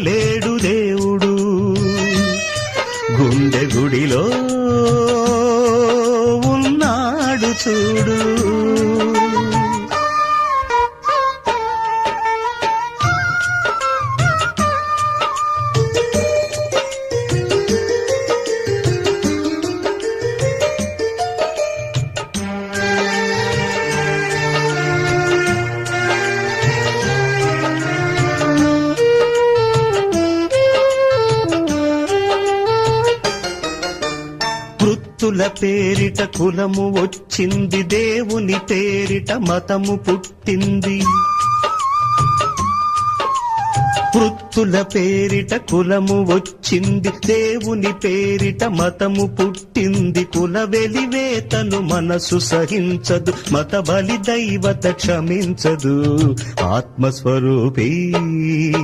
లేడు దేవుడు గుండె గుడిలో ఉన్నాడు చూడు. వృత్తుల పేరిట కులము వచ్చింది, దేవుని పేరిట మతము పుట్టింది. వృత్తుల పేరిట కులము వచ్చింది, దేవుని పేరిట మతము పుట్టింది. కుల వెలివేతను మనసు సహించదు, మత బలి దైవత క్షమించదు. ఆత్మస్వరూపీ